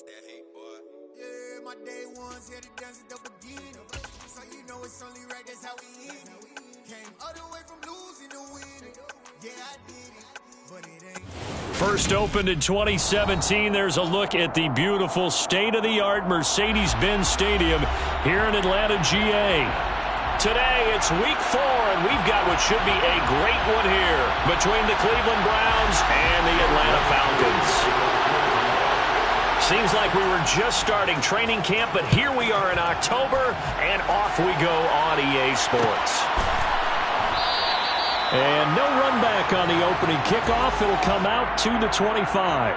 that hate, boy. Yeah, my day ones had to dance at the beginning. So you know it's only right, that's how we end it. Came all the way from losing to winning. Yeah, I did it, but it ain't. First opened in 2017, there's a look at the beautiful state-of-the-art Mercedes-Benz Stadium here in Atlanta, GA. Today, it's week 4, and we've got what should be a great one here between the Cleveland Browns and the Atlanta Falcons. Seems like we were just starting training camp, but here we are in October, and off we go on EA Sports. And no run back on the opening kickoff. It'll come out to the 25.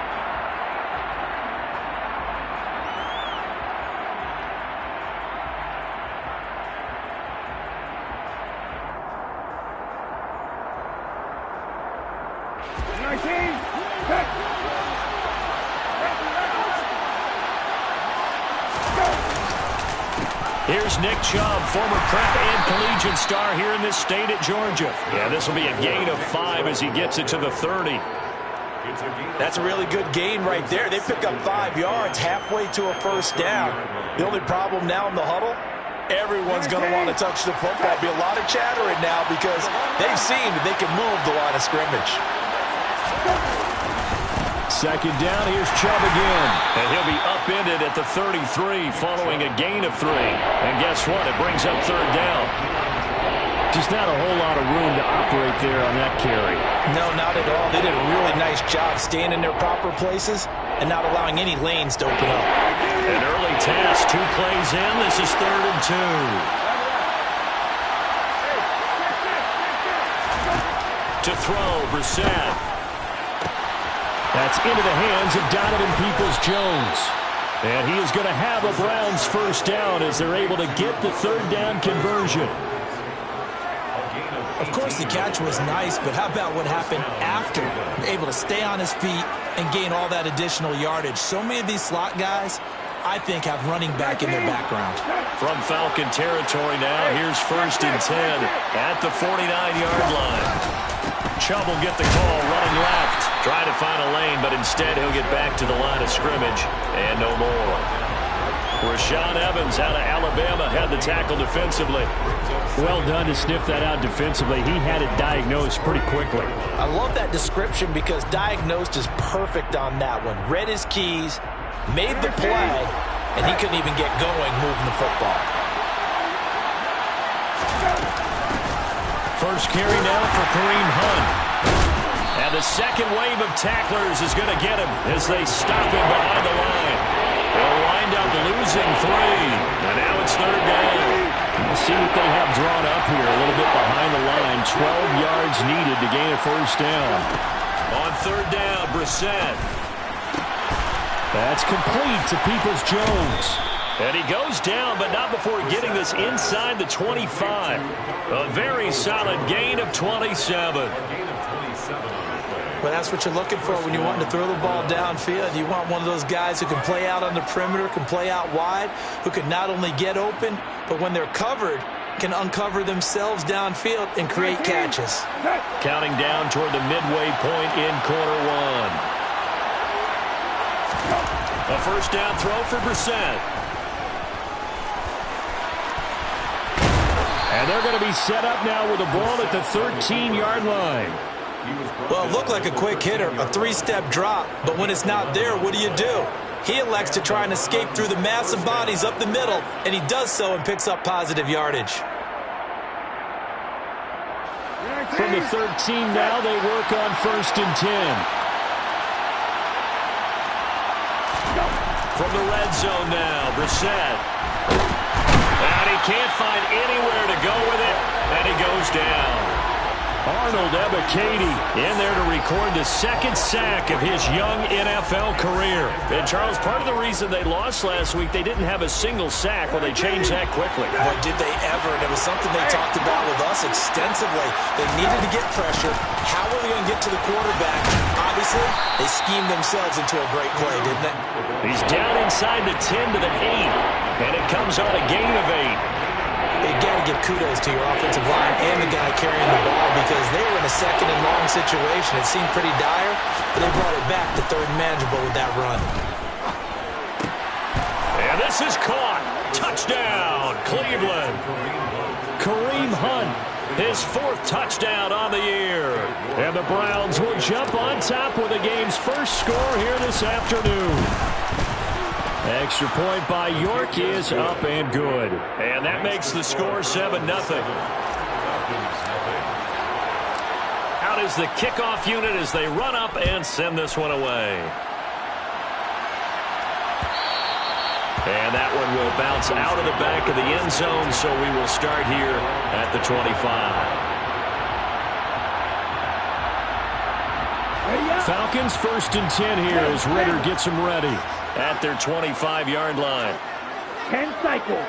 Here's Nick Chubb, former prep and collegiate star here in this state at Georgia. Yeah, this will be a gain of 5 as he gets it to the 30. That's a really good gain right there. They pick up 5 yards halfway to a first down. The only problem now in the huddle, everyone's going to want to touch the football. Be a lot of chattering now because they've seen that they can move the line of scrimmage. Second down, here's Chubb again. And he'll be upended at the 33 following a gain of 3. And guess what? It brings up third down. Just not a whole lot of room to operate there on that carry. No, not at all. They did a really nice job staying in their proper places and not allowing any lanes to open up. An early task, 2 plays in. This is 3rd and 2. To throw, Brissett. That's into the hands of Donovan Peoples-Jones. And he is going to have a Browns first down as they're able to get the third down conversion. Of course, the catch was nice, but how about what happened after? Able to stay on his feet and gain all that additional yardage. So many of these slot guys, I think, have running back in their background. From Falcon territory now, here's 1st and 10 at the 49-yard line. Chubb will get the call, running left. Trying to find a lane, but instead he'll get back to the line of scrimmage. And no more. Rashaan Evans out of Alabama had the tackle defensively. Well done to sniff that out defensively. He had it diagnosed pretty quickly. I love that description because diagnosed is perfect on that one. Read his keys, made the play, and he couldn't even get going moving the football. First carry now for Kareem Hunt. And the second wave of tacklers is going to get him as they stop him behind the line. They'll wind up losing 3. And now it's 3rd down. We'll see what they have drawn up here a little bit behind the line. 12 yards needed to gain a first down. On 3rd down, Brissett. That's complete to Peoples-Jones. And he goes down, but not before getting this inside the 25. A very solid gain of 27. Well, that's what you're looking for when you want to throw the ball downfield. You want one of those guys who can play out on the perimeter, can play out wide, who can not only get open, but when they're covered, can uncover themselves downfield and create catches. Counting down toward the midway point in quarter 1. A first down throw for Brissett. And they're going to be set up now with the ball at the 13-yard line. Well, it looked like a quick hitter, a 3-step drop, but when it's not there, what do? He elects to try and escape through the massive bodies up the middle, and he does so and picks up positive yardage. From the 13 now, they work on 1st and 10. From the red zone now, Brissett. And he can't find anywhere to go with it, and he goes down. Arnold Ebiketie in there to record the 2nd sack of his young NFL career. And, Charles, part of the reason they lost last week, they didn't have a single sack. Well, they changed that quickly. Boy, did they ever. And it was something they talked about with us extensively. They needed to get pressure. How were they going to get to the quarterback? Obviously, they schemed themselves into a great play, didn't they? He's down inside the 10 to the 8, and it comes on a gain of 8. You got to give kudos to your offensive line and the guy carrying the ball because they were in a 2nd and long situation. It seemed pretty dire, but they brought it back to 3rd and manageable with that run. And this is caught. Touchdown, Cleveland. Kareem Hunt, his 4th touchdown on the year. And the Browns will jump on top with the game's first score here this afternoon. Extra point by York is up and good. And that makes the score 7-0. Out is the kickoff unit as they run up and send this one away. And that one will bounce out of the back of the end zone, so we will start here at the 25. Falcons 1st and 10 here as Ritter gets them ready at their 25-yard line. 10 cycles.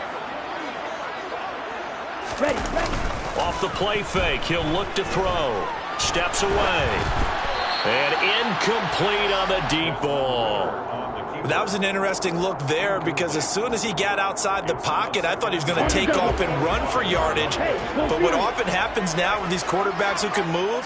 Ready. Off the play fake, he'll look to throw. Steps away. And incomplete on the deep ball. That was an interesting look there because as soon as he got outside the pocket, I thought he was going to take off and run for yardage. But what often happens now with these quarterbacks who can move,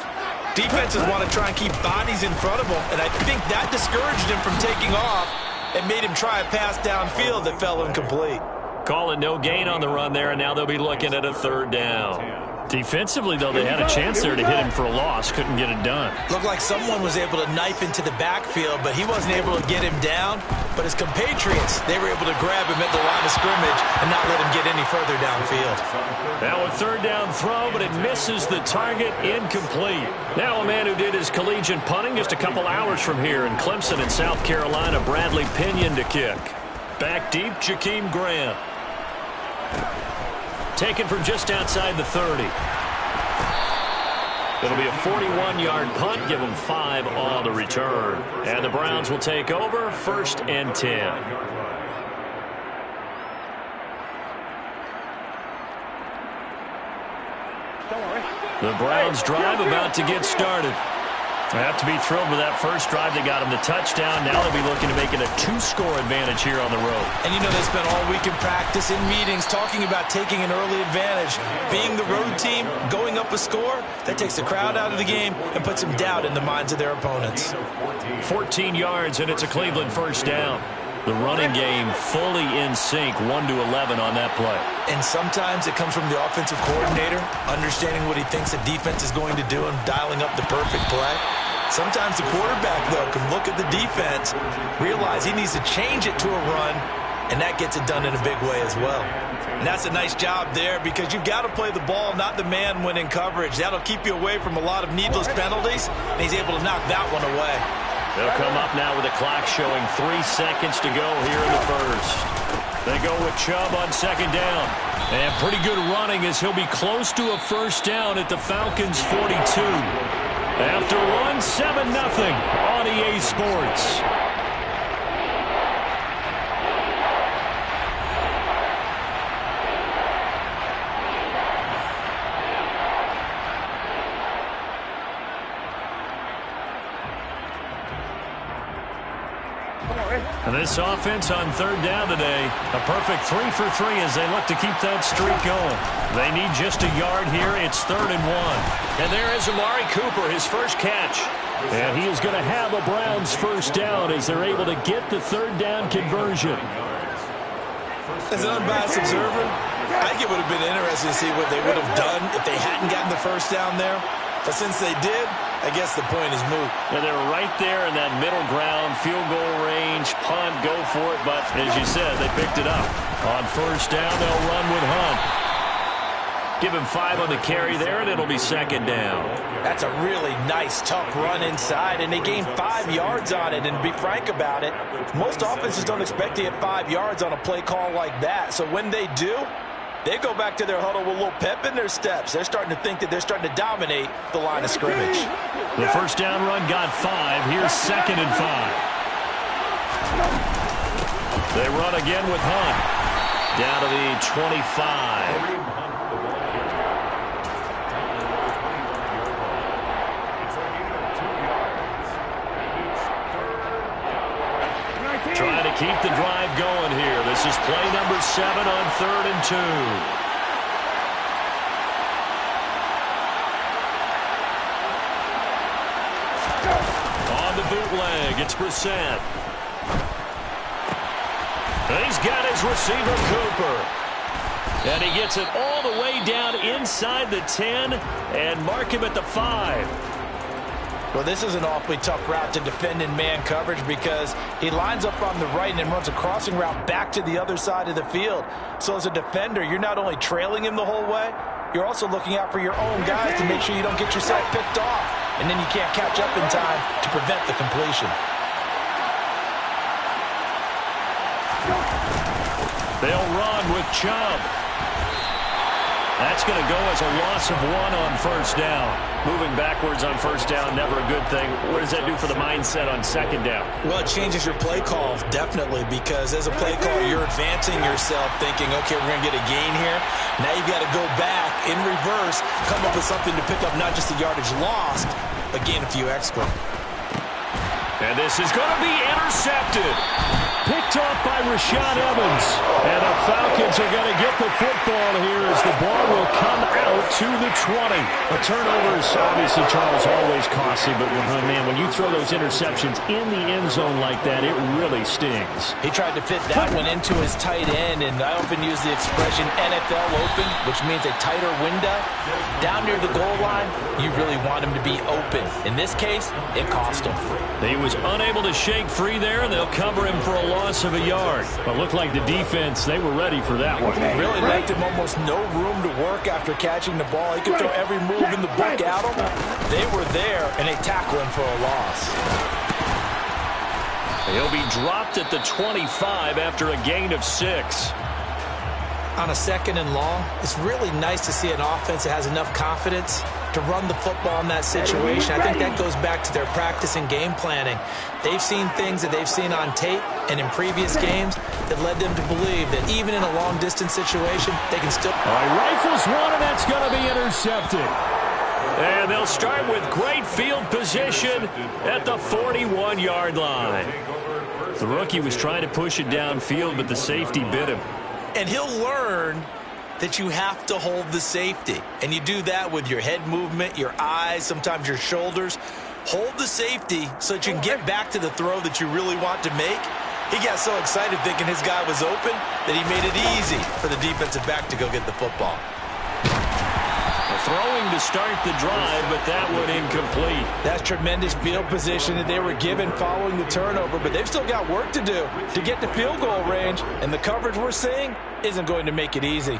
defenses want to try and keep bodies in front of them, and I think that discouraged him from taking off and made him try a pass downfield that fell incomplete. Call it no gain on the run there, and now they'll be looking at a 3rd down. Defensively, though, they had a chance there to hit him for a loss. Couldn't get it done. Looked like someone was able to knife into the backfield, but he wasn't able to get him down. But his compatriots, they were able to grab him at the line of scrimmage and not let him get any further downfield. Now a 3rd down throw, but it misses the target, incomplete. Now a man who did his collegiate punting just a couple hours from here in Clemson in South Carolina, Bradley Pinion to kick. Back deep, Jakeem Grant. Taken from just outside the 30. It'll be a 41-yard punt, give them 5 on the return. And the Browns will take over 1st and 10. The Browns drive about to get started. They have to be thrilled with that first drive that got them the touchdown. Now they'll be looking to make it a 2-score advantage here on the road. And you know, they spent all week in practice, in meetings, talking about taking an early advantage. Being the road team, going up a score, that takes the crowd out of the game and puts some doubt in the minds of their opponents. 14 yards, and it's a Cleveland 1st down. The running game fully in sync, 1-11 on that play. And sometimes it comes from the offensive coordinator, understanding what he thinks the defense is going to do and dialing up the perfect play. Sometimes the quarterback, though, can look at the defense, realize he needs to change it to a run, and that gets it done in a big way as well. And that's a nice job there because you've got to play the ball, not the man when in coverage. That'll keep you away from a lot of needless penalties, and he's able to knock that one away. They'll come up now with the clock showing 3 seconds to go here in the 1st. They go with Chubb on 2nd down. And pretty good running as he'll be close to a 1st down at the Falcons' 42. After one, 7-0 on EA Sports. And this offense on 3rd down today, a perfect 3 for 3 as they look to keep that streak going. They need just a yard here. It's 3rd and 1. And there is Amari Cooper, his first catch. And he is going to have a Browns 1st down as they're able to get the 3rd down conversion. As an unbiased observer, I think it would have been interesting to see what they would have done if they hadn't gotten the 1st down there. But since they did, I guess the point is moot. Yeah, they were right there in that middle ground, field goal range, punt, go for it. But as you said, they picked it up. On 1st down, they'll run with Hunt. Give him 5 on the carry there, and it'll be 2nd down. That's a really nice, tough run inside, and they gained 5 yards on it. And to be frank about it, most offenses don't expect to get 5 yards on a play call like that. So when they do, they go back to their huddle with a little pep in their steps. They're starting to think that they're starting to dominate the line of scrimmage. The 1st down run got 5. Here's 2nd and 5. They run again with Hunt. Down to the 25. Trying to keep the drive going here. This is play number 7 on 3rd and 2. On the bootleg, it's Brissett. He's got his receiver, Cooper. And he gets it all the way down inside the 10 and mark him at the 5. Well, this is an awfully tough route to defend in man coverage because he lines up on the right and then runs a crossing route back to the other side of the field. So as a defender, you're not only trailing him the whole way, you're also looking out for your own guys to make sure you don't get yourself picked off. And then you can't catch up in time to prevent the completion. They'll run with Chubb. That's going to go as a loss of 1 on first down. Moving backwards on first down, never a good thing. What does that do for the mindset on second down? Well, it changes your play call, definitely, because as a play caller, you're advancing yourself thinking, okay, we're going to get a gain here. Now you've got to go back in reverse, come up with something to pick up not just the yardage lost, but gain a few extra. And this is going to be intercepted. Picked off by Rashad Evans. And the Falcons are going to get the football here as the ball will come out to the 20. A turnover is obviously, Charles, always costly. But, man, when you throw those interceptions in the end zone like that, it really stings. He tried to fit that one into his tight end, and I often use the expression NFL open, which means a tighter window. Down near the goal line, you really want him to be open. In this case, it cost him. He was unable to shake free there, and they'll cover him for a loss of a yard. But looked like the defense, they were ready for that one. Really left him almost no room to work after catching the ball. He could throw every move in the book at him. They were there, and they tackle him for a loss. He'll be dropped at the 25 after a gain of 6. On a second and long, it's really nice to see an offense that has enough confidence to run the football in that situation. I think that goes back to their practice and game planning. They've seen things that they've seen on tape and in previous games that led them to believe that even in a long-distance situation, they can still... All right, rifles one, and that's going to be intercepted. And they'll start with great field position at the 41-yard line. The rookie was trying to push it downfield, but the safety bit him. And he'll learn that you have to hold the safety. And you do that with your head movement, your eyes, sometimes your shoulders. Hold the safety so that you can get back to the throw that you really want to make. He got so excited thinking his guy was open that he made it easy for the defensive back to go get the football. Throwing to start the drive, but that one incomplete. That's tremendous field position that they were given following the turnover, but they've still got work to do to get to field goal range, and the coverage we're seeing isn't going to make it easy.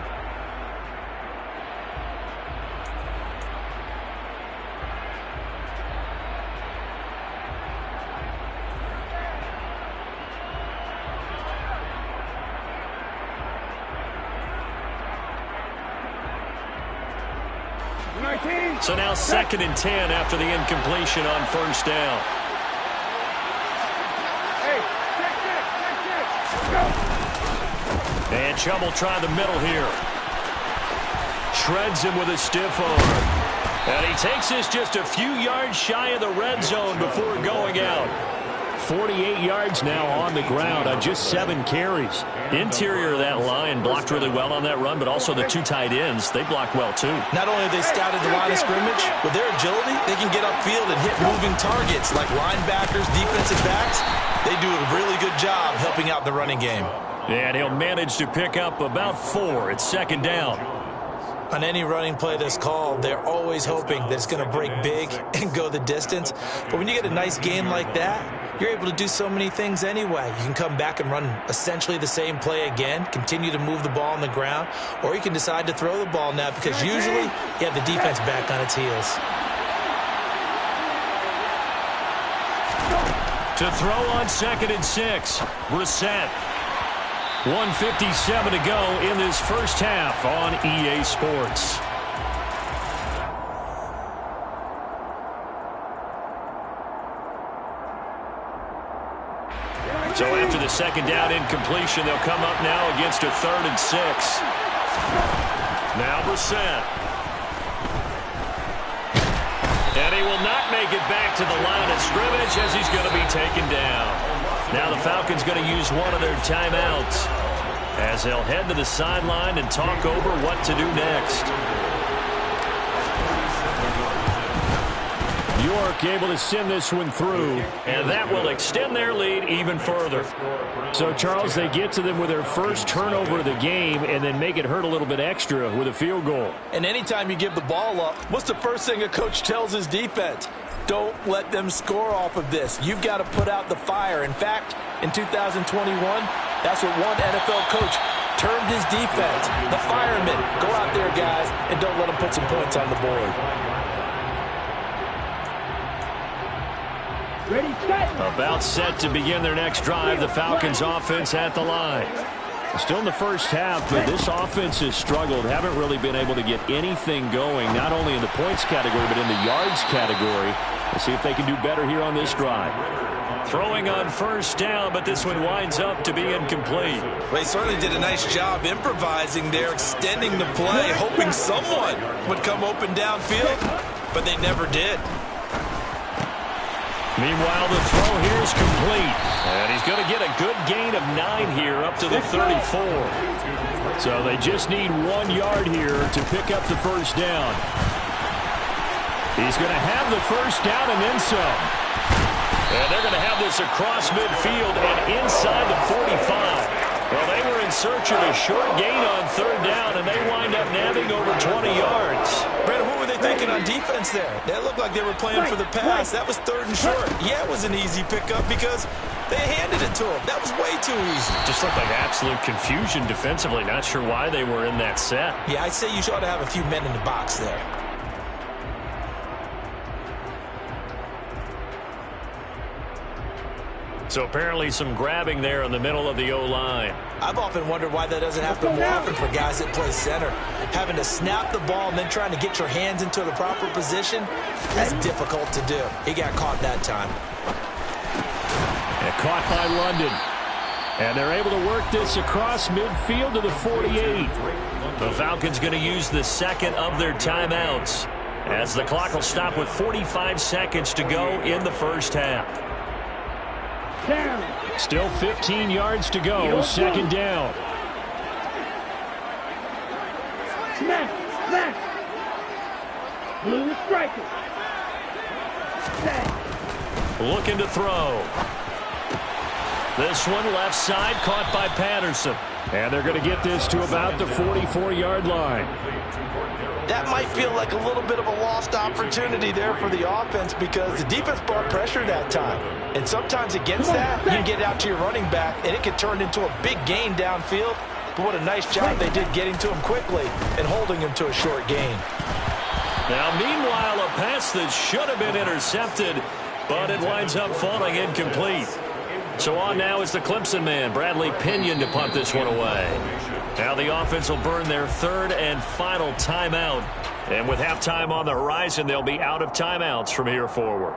So now 2nd and 10 after the incompletion on first down. And Chubb will try the middle here. Shreds him with a stiff arm. And he takes this just a few yards shy of the red zone before going out. 48 yards now on the ground on just 7 carries. Interior of that line blocked really well on that run, but also the 2 tight ends, they blocked well too. Not only have they scouted the line of scrimmage, with their agility, they can get upfield and hit moving targets like linebackers, defensive backs. They do a really good job helping out the running game. And he'll manage to pick up about 4 at 2nd down. On any running play that's called, they're always hoping that it's going to break big and go the distance. But when you get a nice gain like that, you're able to do so many things anyway. You can come back and run essentially the same play again, continue to move the ball on the ground, or you can decide to throw the ball now because usually you have the defense back on its heels. To throw on 2nd and 6, Brissett. 1:57 to go in this first half on EA Sports. So after the 2nd down incompletion, they'll come up now against a 3rd and 6. Now Brissett. And he will not make it back to the line of scrimmage as he's going to be taken down. Now the Falcons going to use one of their timeouts as they'll head to the sideline and talk over what to do next. York able to send this one through, and that will extend their lead even further. So, Charles, they get to them with their first turnover of the game and then make it hurt a little bit extra with a field goal. And anytime you give the ball up, what's the first thing a coach tells his defense? Don't let them score off of this. You've got to put out the fire. In fact, in 2021, that's what one NFL coach termed his defense. The firemen. Go out there, guys, and don't let them put some points on the board. Ready, set. About set to begin their next drive, the Falcons offense at the line. Still in the first half, but this offense has struggled. Haven't really been able to get anything going, not only in the points category, but in the yards category. Let's see if they can do better here on this drive. Throwing on first down, but this one winds up to be incomplete. Well, he certainly did a nice job improvising there, extending the play, hoping someone would come open downfield, but they never did. Meanwhile, the throw here is complete. And he's going to get a good gain of 9 here up to the 34. So they just need 1 yard here to pick up the first down. He's going to have the first down and then some. And they're going to have this across midfield and inside the 45. Well, they were in search of a short gain on third down, and they wind up nabbing over 20 yards. Brandon, what were they thinking on defense there? They looked like they were playing for the pass. That was third and short. Yeah, it was an easy pickup because they handed it to him. That was way too easy. Just looked like absolute confusion defensively. Not sure why they were in that set. Yeah, I'd say you ought to have a few men in the box there. So apparently some grabbing there in the middle of the O-line. I've often wondered why that doesn't happen more often for guys that play center. Having to snap the ball and then trying to get your hands into the proper position, that's difficult to do. He got caught that time. And caught by London. And they're able to work this across midfield to the 48. The Falcons going to use the second of their timeouts as the clock will stop with 45 seconds to go in the first half. Down. Still 15 yards to go. Second down. Smack, smack. Blue striker. Set. Looking to throw. This one left side caught by Patterson. And they're going to get this to about the 44-yard line. That might feel like a little bit of a lost opportunity there for the offense because the defense brought pressure that time. And sometimes against that, you can get out to your running back, and it can turn into a big gain downfield. But what a nice job they did getting to him quickly and holding him to a short gain. Now, meanwhile, a pass that should have been intercepted, but it winds up falling incomplete. So on now is the Clemson man, Bradley Pinion, to punt this one away. Now the offense will burn their third and final timeout. And with halftime on the horizon, they'll be out of timeouts from here forward.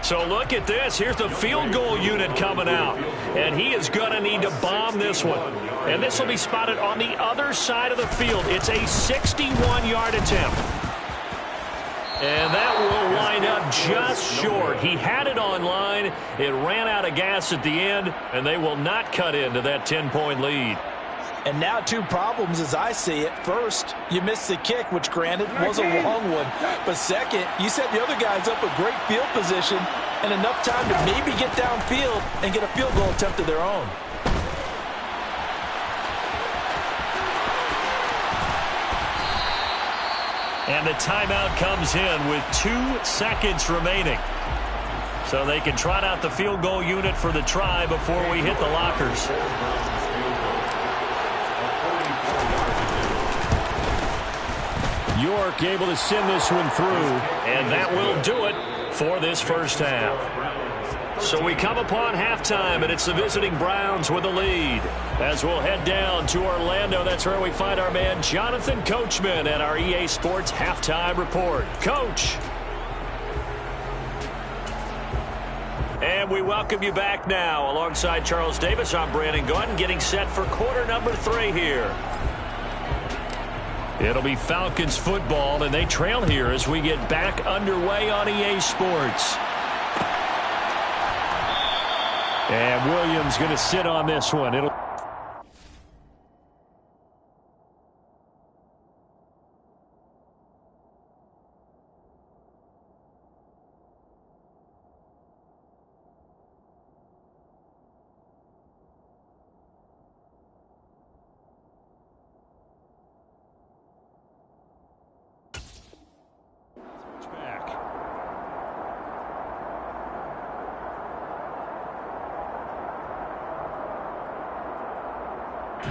So look at this. Here's the field goal unit coming out. And he is going to need to bomb this one. And this will be spotted on the other side of the field. It's a 61-yard attempt. And that will wind up just short. He had it on line. It ran out of gas at the end, and they will not cut into that 10-point lead. And now 2 problems as I see it. First, you missed the kick, which granted was a long one. But second, you set the other guys up with great field position and enough time to maybe get downfield and get a field goal attempt of their own. And the timeout comes in with 2 seconds remaining. So they can trot out the field goal unit for the try before we hit the lockers. York able to send this one through, and that will do it for this first half. So we come upon halftime, and it's the visiting Browns with the lead. As we'll head down to Orlando, that's where we find our man Jonathan Coachman at our EA Sports Halftime Report. Coach. And we welcome you back now. Alongside Charles Davis, I'm Brandon Gunn, getting set for quarter number 3 here. It'll be Falcons football, and they trail here as we get back underway on EA Sports. And Williams going to sit on this one.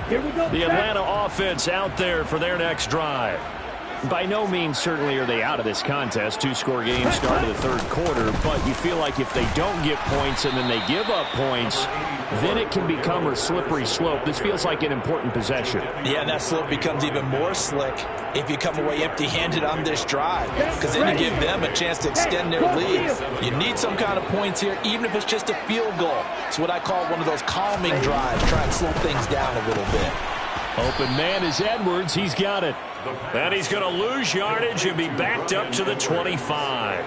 Here we go. The Atlanta offense out there for their next drive. By no means certainly are they out of this contest. Two-score game start of the third quarter, but you feel like if they don't get points and then they give up points, then it can become a slippery slope. This feels like an important possession. Yeah, and that slope becomes even more slick if you come away empty-handed on this drive, because then you give them a chance to extend their lead. You need some kind of points here, even if it's just a field goal. It's what I call one of those calming drives, try and slow things down a little bit. Open man is Edwards. He's got it. And he's going to lose yardage and be backed up to the 25.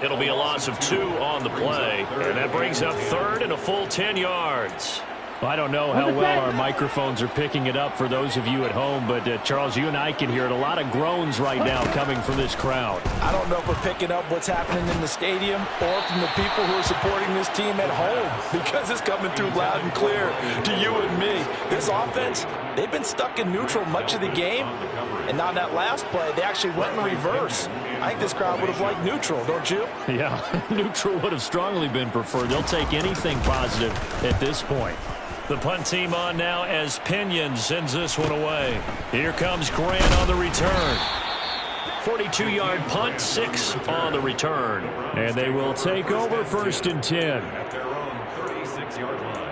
It'll be a loss of 2 on the play. And that brings up third and a full 10 yards. I don't know how well our microphones are picking it up for those of you at home, but Charles, you and I can hear it. A lot of groans right now coming from this crowd. I don't know if we're picking up what's happening in the stadium or from the people who are supporting this team at home, because it's coming through loud and clear to you and me. This offense, they've been stuck in neutral much of the game, and on that last play, they actually went in reverse. I think this crowd would have liked neutral, don't you? Yeah, neutral would have strongly been preferred. They'll take anything positive at this point. The punt team on now as Pinion sends this one away. Here comes Grant on the return. 42-yard punt, 6 on the return. And they will take over 1st and 10. At their own 36-yard line.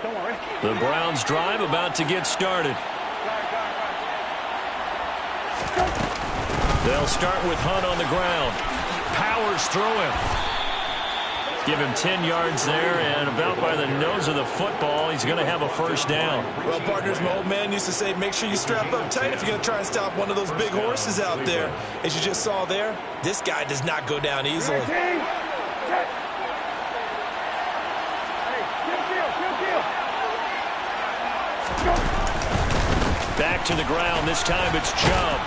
Don't worry. The Browns drive about to get started. They'll start with Hunt on the ground. Powers through him. Give him 10 yards there, and about by the nose of the football, he's going to have a first down. Well, partners, my old man used to say, make sure you strap up tight if you're going to try and stop one of those big horses out there. As you just saw there, this guy does not go down easily. Back to the ground. This time it's Chubb.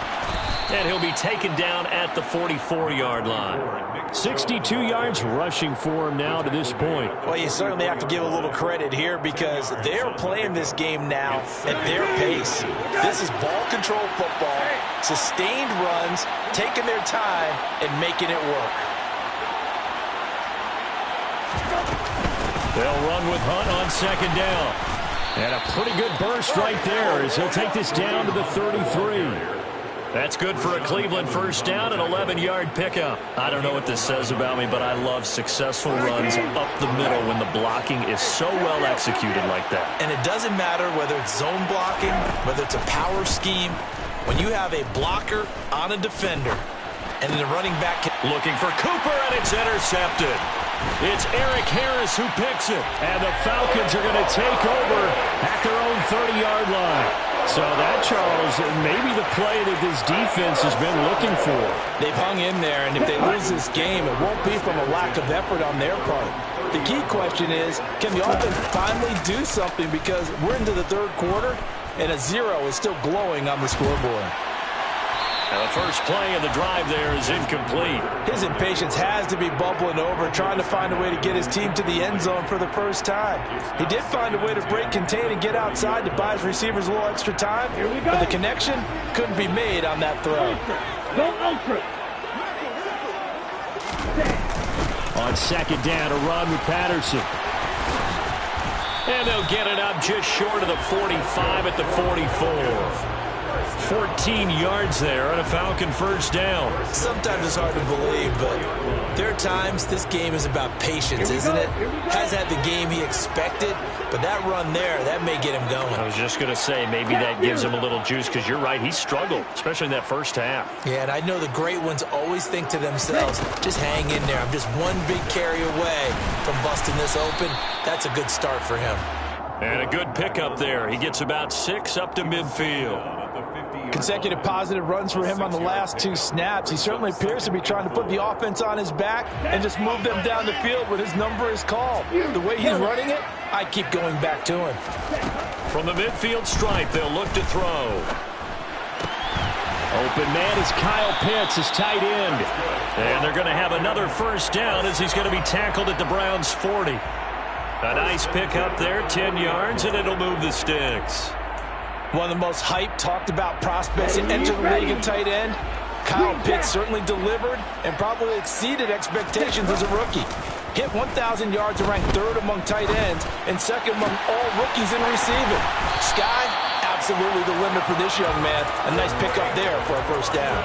And he'll be taken down at the 44-yard line. 62 yards rushing for him now to this point. Well, you certainly have to give a little credit here because they're playing this game now at their pace. This is ball control football, sustained runs, taking their time and making it work. They'll run with Hunt on 2nd down. And a pretty good burst right there as he'll take this down to the 33. That's good for a Cleveland first down, an 11-yard pickup. I don't know what this says about me, but I love successful runs up the middle when the blocking is so well executed like that. And it doesn't matter whether it's zone blocking, whether it's a power scheme. When you have a blocker on a defender and then the running back looking for Cooper, and it's intercepted. It's Eric Harris who picks it. And the Falcons are going to take over at their own 30-yard line. So that, Charles, maybe the play that this defense has been looking for. They've hung in there, and if they lose this game, it won't be from a lack of effort on their part. The key question is, can the offense finally do something, because we're into the third quarter, and a 0 is still glowing on the scoreboard. And the first play of the drive there is incomplete. His impatience has to be bubbling over, trying to find a way to get his team to the end zone for the first time. He did find a way to break, contain, and get outside to buy his receivers a little extra time, but the connection couldn't be made on that throw. Go ultra. On 2nd down, a run with Patterson. And they'll get it up just short of the 45 at the 44. 14 yards there on a Falcon first down. Sometimes it's hard to believe, but there are times this game is about patience, isn't it? Has had the game he expected, but that run there, that may get him going. I was just going to say, maybe that gives him a little juice, because you're right, he struggled, especially in that first half. Yeah, and I know the great ones always think to themselves, just hang in there. I'm just one big carry away from busting this open. That's a good start for him. And a good pickup there. He gets about 6 up to midfield. Consecutive positive runs for him on the last 2 snaps. He certainly appears to be trying to put the offense on his back and just move them down the field when his number is called. The way he's running it, I keep going back to him. From the midfield stripe, they'll look to throw. Open man is Kyle Pitts, his tight end. And they're going to have another first down as he's going to be tackled at the Browns' 40. A nice pickup there, 10 yards, and it'll move the sticks. One of the most hyped, talked about prospects that enter the league at tight end. Kyle Pitts certainly delivered and probably exceeded expectations as a rookie. Hit 1,000 yards and ranked third among tight ends and second among all rookies in receiving. Sky, absolutely the limit for this young man. A nice pickup there for a first down.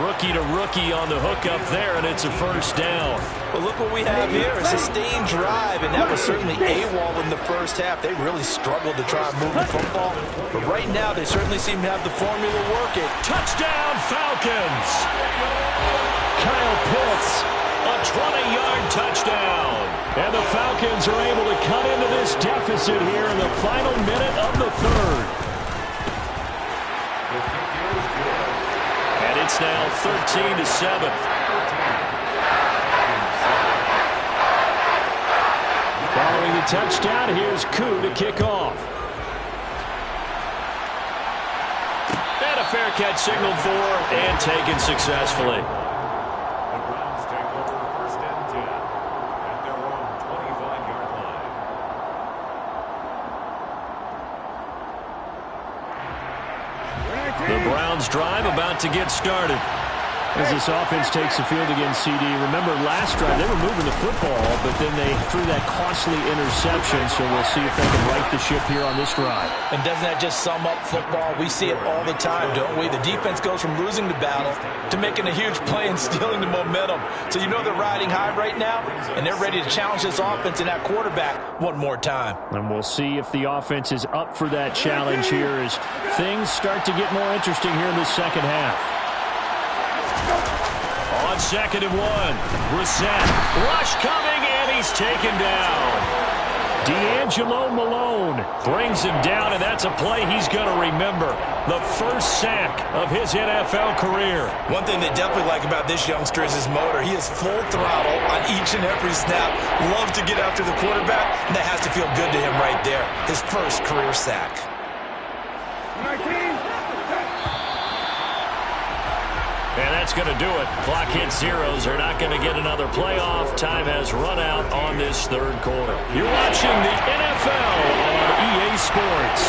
Rookie to rookie on the hook up there, and it's a first down. Well, look what we have here, a sustained drive, and that was certainly AWOL in the first half. They really struggled to try and move the football, but right now they certainly seem to have the formula working. Touchdown, Falcons! Kyle Pitts, a 20-yard touchdown. And the Falcons are able to cut into this deficit here in the final minute of the third. And it's now 13-7. Following the touchdown, here's Koo to kick off. And a fair catch signaled for and taken successfully. The Browns take over first and 10 at their own 25-yard line. The Browns drive about to get started. As this offense takes the field against CD, remember last drive they were moving the football, but then they threw that costly interception, so we'll see if they can right the ship here on this drive. And doesn't that just sum up football? We see it all the time, don't we? The defense goes from losing the battle to making a huge play and stealing the momentum. So you know they're riding high right now, and they're ready to challenge this offense and that quarterback one more time. And we'll see if the offense is up for that challenge here as things start to get more interesting here in the second half. On 2nd and 1, Brissett, rush coming, and he's taken down. D'Angelo Malone brings him down, and that's a play he's going to remember. The first sack of his NFL career. One thing they definitely like about this youngster is his motor. He is full throttle on each and every snap. Loves to get after the quarterback, and that has to feel good to him right there. His first career sack. And that's going to do it. Clock hits zeros. They're not going to get another playoff. Time has run out on this third quarter. You're watching the NFL on EA Sports.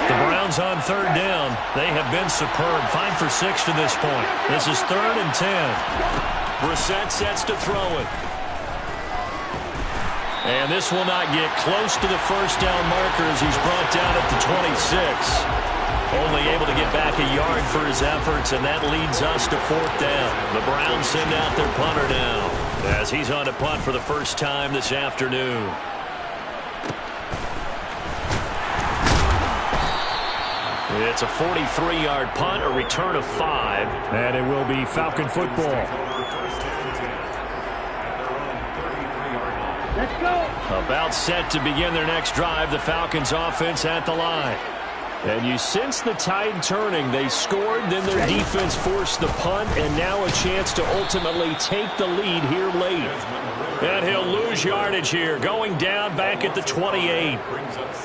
The Browns on third down. They have been superb. 5 for 6 to this point. This is 3rd and 10. Brissett sets to throw it. And this will not get close to the first down marker as he's brought down at the 26. Only able to get back a yard for his efforts, and that leads us to 4th down. The Browns send out their punter now as he's on to punt for the first time this afternoon. It's a 43-yard punt, a return of 5, and it will be Falcon football. Let's go. About set to begin their next drive, the Falcons offense at the line. And you sense the tide turning. They scored, then their defense forced the punt, and now a chance to ultimately take the lead here late. And he'll lose yardage here, going down back at the 28.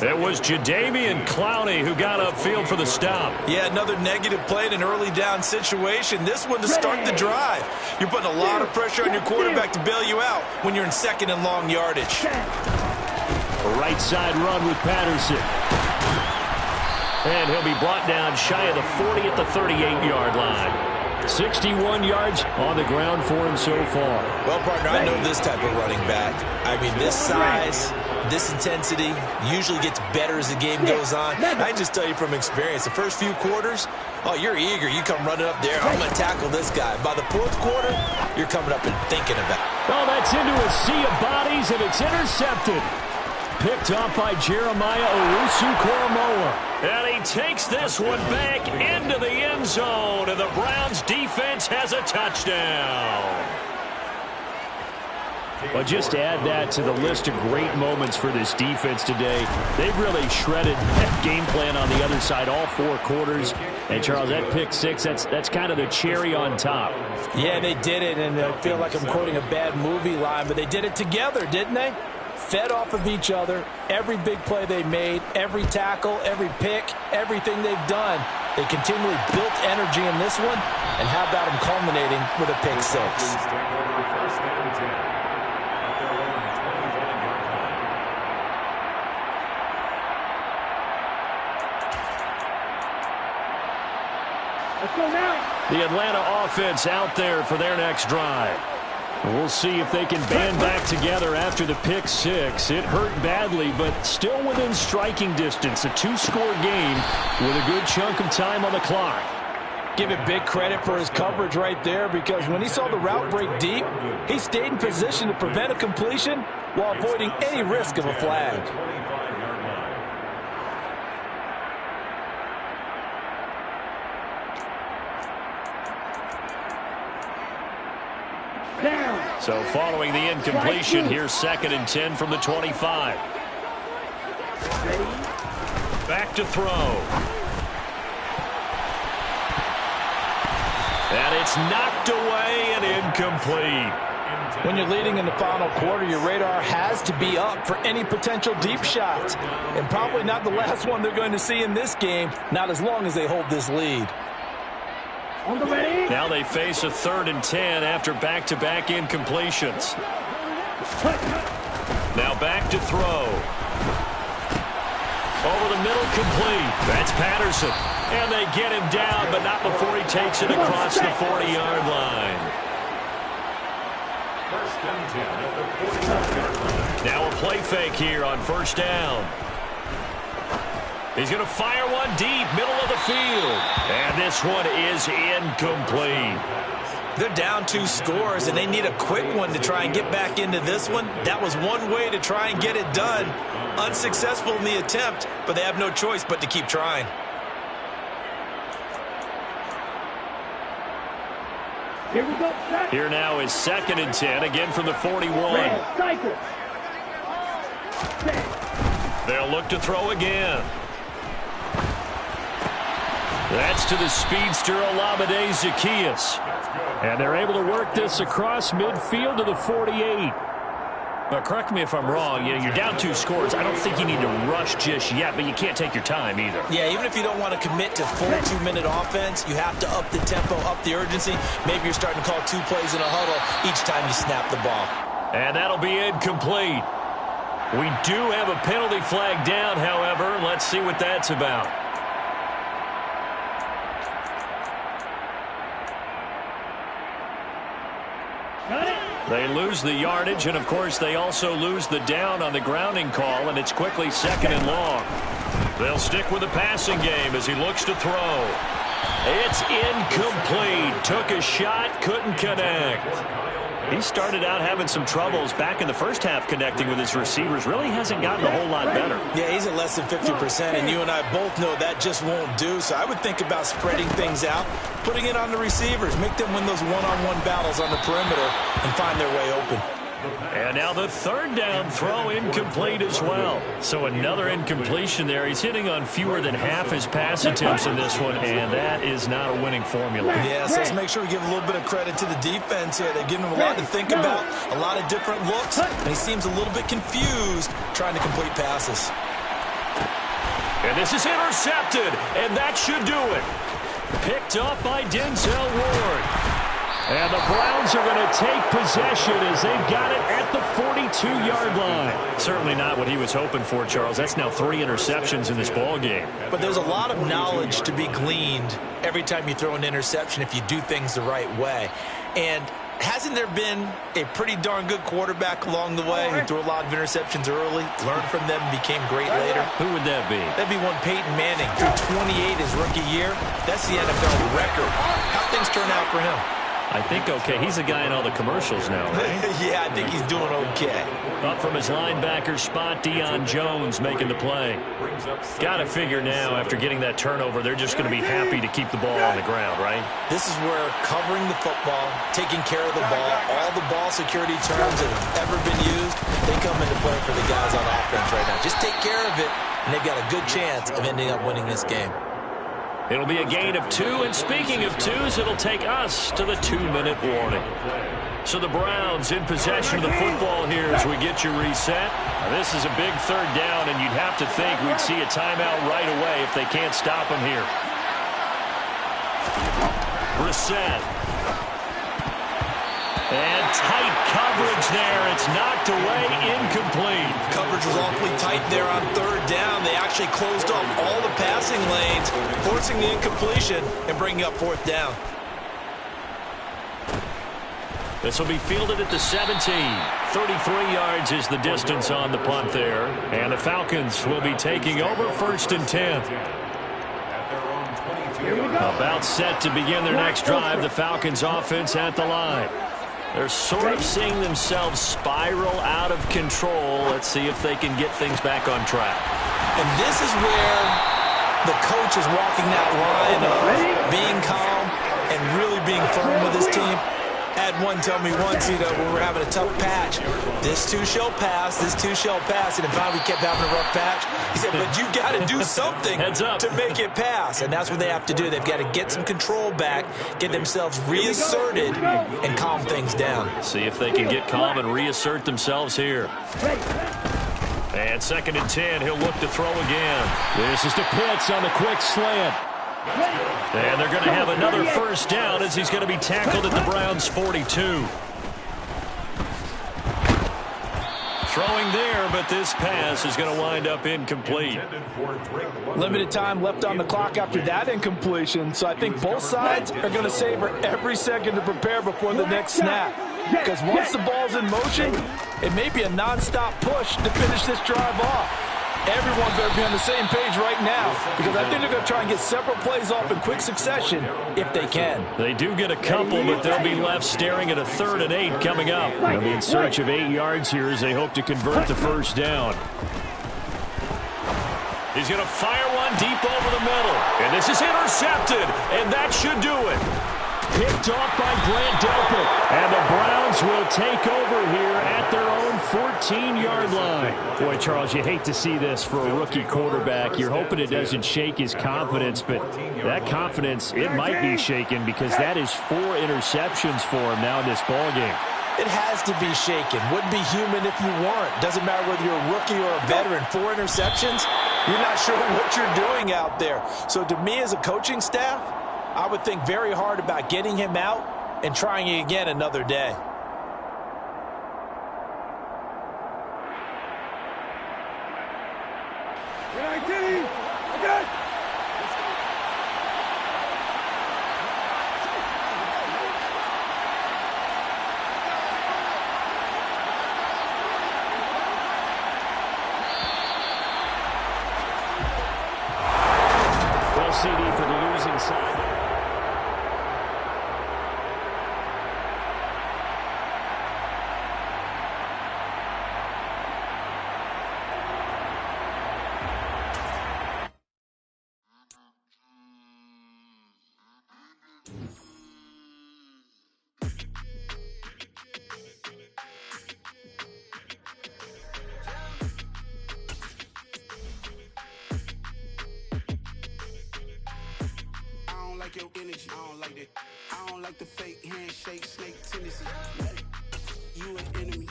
It was Jadeveon Clowney who got upfield for the stop. Yeah, another negative play in an early down situation. This one to start the drive. You're putting a lot of pressure on your quarterback to bail you out when you're in 2nd and long yardage. A right side run with Patterson. And he'll be brought down shy of the 40 at the 38-yard line. 61 yards on the ground for him so far. Well, partner, I know this type of running back. I mean, this size, this intensity usually gets better as the game goes on. I just tell you from experience, the first few quarters, oh, you're eager. You come running up there, I'm going to tackle this guy. By the 4th quarter, you're coming up and thinking about it. Oh, that's into a sea of bodies, and it's intercepted. Picked up by Jeremiah Owusu-Koramoah. And he takes this one back into the end zone, and the Browns defense has a touchdown. But just add that to the list of great moments for this defense today. They've really shredded that game plan on the other side all 4 quarters. And, Charles, that pick 6, that's kind of the cherry on top. Yeah, they did it, and I feel like I'm quoting a bad movie line, but they did it together, didn't they? Fed off of each other, every big play they made, every tackle, every pick, everything they've done They continually built energy in this one, and how about them culminating with a pick six? Falcons take over first and 10 at their own 25-yard line. Let's go now. The Atlanta offense out there for their next drive. We'll see if they can band back together after the pick six. It hurt badly, but still within striking distance. A two-score game with a good chunk of time on the clock. Give it big credit for his coverage right there, because when he saw the route break deep, he stayed in position to prevent a completion while avoiding any risk of a flag. 25-yard line. Down. So following the incompletion, here's 2nd and 10 from the 25. Back to throw. And it's knocked away and incomplete. When you're leading in the final quarter, your radar has to be up for any potential deep shots. And probably not the last one they're going to see in this game, not as long as they hold this lead. On the ready. Now they face a 3rd and 10 after back-to-back incompletions. Now back to throw. Over the middle, complete. That's Patterson. And they get him down, but not before he takes it across the 40-yard line. First and 10 at the 40-yard line. Now a play fake here on 1st down. He's going to fire one deep, middle of the field. And this one is incomplete. They're down 2 scores, and they need a quick one to try and get back into this one. That was one way to try and get it done. Unsuccessful in the attempt, but they have no choice but to keep trying. Here we go. Here now is 2nd and 10, again from the 41. Cycle. They'll look to throw again. That's to the speedster, Olamide Zaccheaus. And they're able to work this across midfield to the 48. But correct me if I'm wrong, you're down 2 scores. I don't think you need to rush just yet, but you can't take your time either. Yeah, even if you don't want to commit to full 2-minute offense, you have to up the tempo, up the urgency. Maybe you're starting to call 2 plays in a huddle each time you snap the ball. And that'll be incomplete. We do have a penalty flag down, however. Let's see what that's about. They lose the yardage, and of course they also lose the down on the grounding call, and it's quickly 2nd and long. They'll stick with the passing game as he looks to throw. It's incomplete. Took a shot, couldn't connect. He started out having some troubles back in the first half connecting with his receivers. Really hasn't gotten a whole lot better. Yeah, he's at less than 50%, and you and I both know that just won't do. So I would think about spreading things out, putting it on the receivers, make them win those one-on-one battles on the perimeter, and find their way open. And now the 3rd down throw incomplete as well. So another incompletion there. He's hitting on fewer than half his pass attempts in this one, and that is not a winning formula. Yeah, so let's make sure we give a little bit of credit to the defense here. They're giving him a lot to think about, a lot of different looks, and he seems a little bit confused trying to complete passes. And this is intercepted, and that should do it. Picked up by Denzel Ward. And the Browns are going to take possession as they've got it at the 42-yard line. Certainly not what he was hoping for, Charles. That's now 3 interceptions in this ball game. But there's a lot of knowledge to be gleaned every time you throw an interception if you do things the right way. And hasn't there been a pretty darn good quarterback along the way who threw a lot of interceptions early, learned from them, and became great later? Who would that be? That'd be one Peyton Manning. Threw 28 his rookie year. That's the NFL record. How things turn out for him? I think okay. He's a guy in all the commercials now, right? Yeah, I think he's doing okay. Up from his linebacker spot, Deion Jones making the play. Got to figure now, after getting that turnover, they're just going to be happy to keep the ball on the ground, right? This is where covering the football, taking care of the ball, all the ball security terms that have ever been used, they come into play for the guys on offense right now. Just take care of it, and they've got a good chance of ending up winning this game. It'll be a gain of 2, and speaking of 2s, it'll take us to the 2-minute warning. So the Browns in possession of the football here as we get you reset. Now, this is a big 3rd down, and you'd have to think we'd see a timeout right away if they can't stop them here. Brissett. And tight coverage there. It's knocked away, incomplete. Coverage was awfully tight there on third down. They actually closed off all the passing lanes, forcing the incompletion and bringing up fourth down. This will be fielded at the 17. 33 yards is the distance on the punt there. And the Falcons will be taking over 1st and 10. About set to begin their next drive. The Falcons offense at the line. They're sort of seeing themselves spiral out of control. Let's see if they can get things back on track. And this is where the coach is walking that line of being calm and really being firm with his team. Had one tell me once, when we're having a tough patch, this too shall pass, this too shall pass. And finally we kept having a rough patch. He said, but you got to do something to make it pass. And that's what they have to do. They've got to get some control back, get themselves reasserted, and calm things down. See if they can get calm and reassert themselves here. And 2nd and 10, he'll look to throw again. This is to Pitts on the quick slant. And they're going to have another first down as he's going to be tackled at the Browns' 42. Throwing there, but this pass is going to wind up incomplete. Limited time left on the clock after that incompletion, so I think both sides are going to savor every second to prepare before the next snap. Because once the ball's in motion, it may be a non-stop push to finish this drive off. Everyone better be on the same page right now, because I think they're going to try and get several plays off in quick succession if they can. They do get a couple, but they'll be left staring at a 3rd and 8 coming up. They'll be in search of 8 yards here as they hope to convert the first down. He's going to fire one deep over the middle, and this is intercepted, and that should do it. Picked off by Grant Delpit. And the Browns will take over here at their own 14-yard line. Boy, Charles, you hate to see this for a rookie quarterback. You're hoping it doesn't shake his confidence, but that confidence, it might be shaken because that is 4 interceptions for him now in this ballgame. It has to be shaken. Wouldn't be human if you weren't. Doesn't matter whether you're a rookie or a veteran. 4 interceptions, you're not sure what you're doing out there. So to me as a coaching staff, I would think very hard about getting him out and trying it again another day. Well, CD for the losing side. Your energy, I don't like that. I don't like the fake handshake, snake tendency. You an enemy.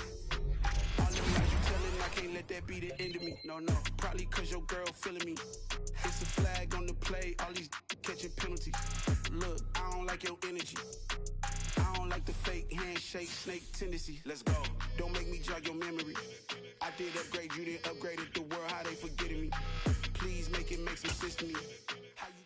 All the lies you telling, I can't let that be the end of me. No, probably cause your girl feeling me. It's a flag on the play, all these catching penalties. Look, I don't like your energy. I don't like the fake handshake, snake tendency. Let's go. Don't make me jog your memory. I did upgrade, you didn't upgrade it. The world, how they forgetting me. Please make it make some sense to me. How you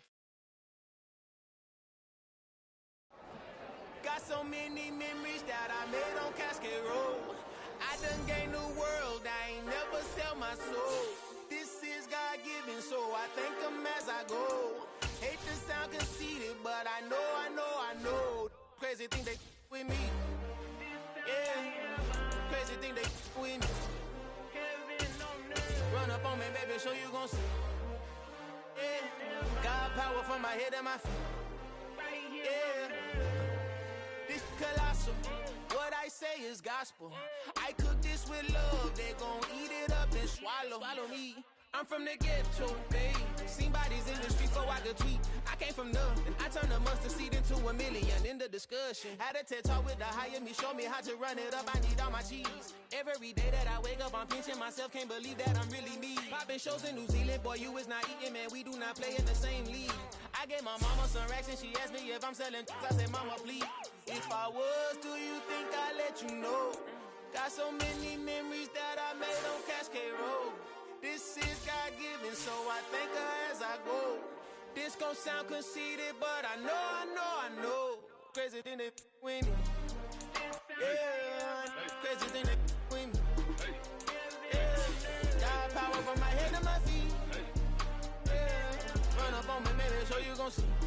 got so many memories that I made on Cascade Road. I done gained the world, I ain't never sell my soul. This is God-given, so I thank him as I go. Hate to sound conceited, but I know. Crazy think they with me. Yeah, crazy think they with me. Run up on me, baby, show you gon' see. Yeah, God power from my head and my feet. Yeah. This colossal, what I say is gospel. I cook this with love, they gon' eat it up and swallow me. I'm from the ghetto, babe. Seen bodies in the street so I could tweet. I came from nothing, I turned a mustard seed into a million. In the discussion, had a TED talk with the higher me. Show me how to run it up, I need all my cheese. Every day that I wake up, I'm pinching myself. Can't believe that I'm really me. Popping shows in New Zealand, boy, you is not eating, man. We do not play in the same league. I gave my mama some racks and she asked me if I'm selling. I said, mama, please. If I was, do you think I'd let you know? Got so many memories that I made on Cascade Road. This is God-given, so I thank her as I go. This gon' sound conceited, but I know. Crazy than they with me. Yeah, crazy than they with me. Yeah, got power from my head to my feet. Yeah, run up on me, baby, so you gon' see.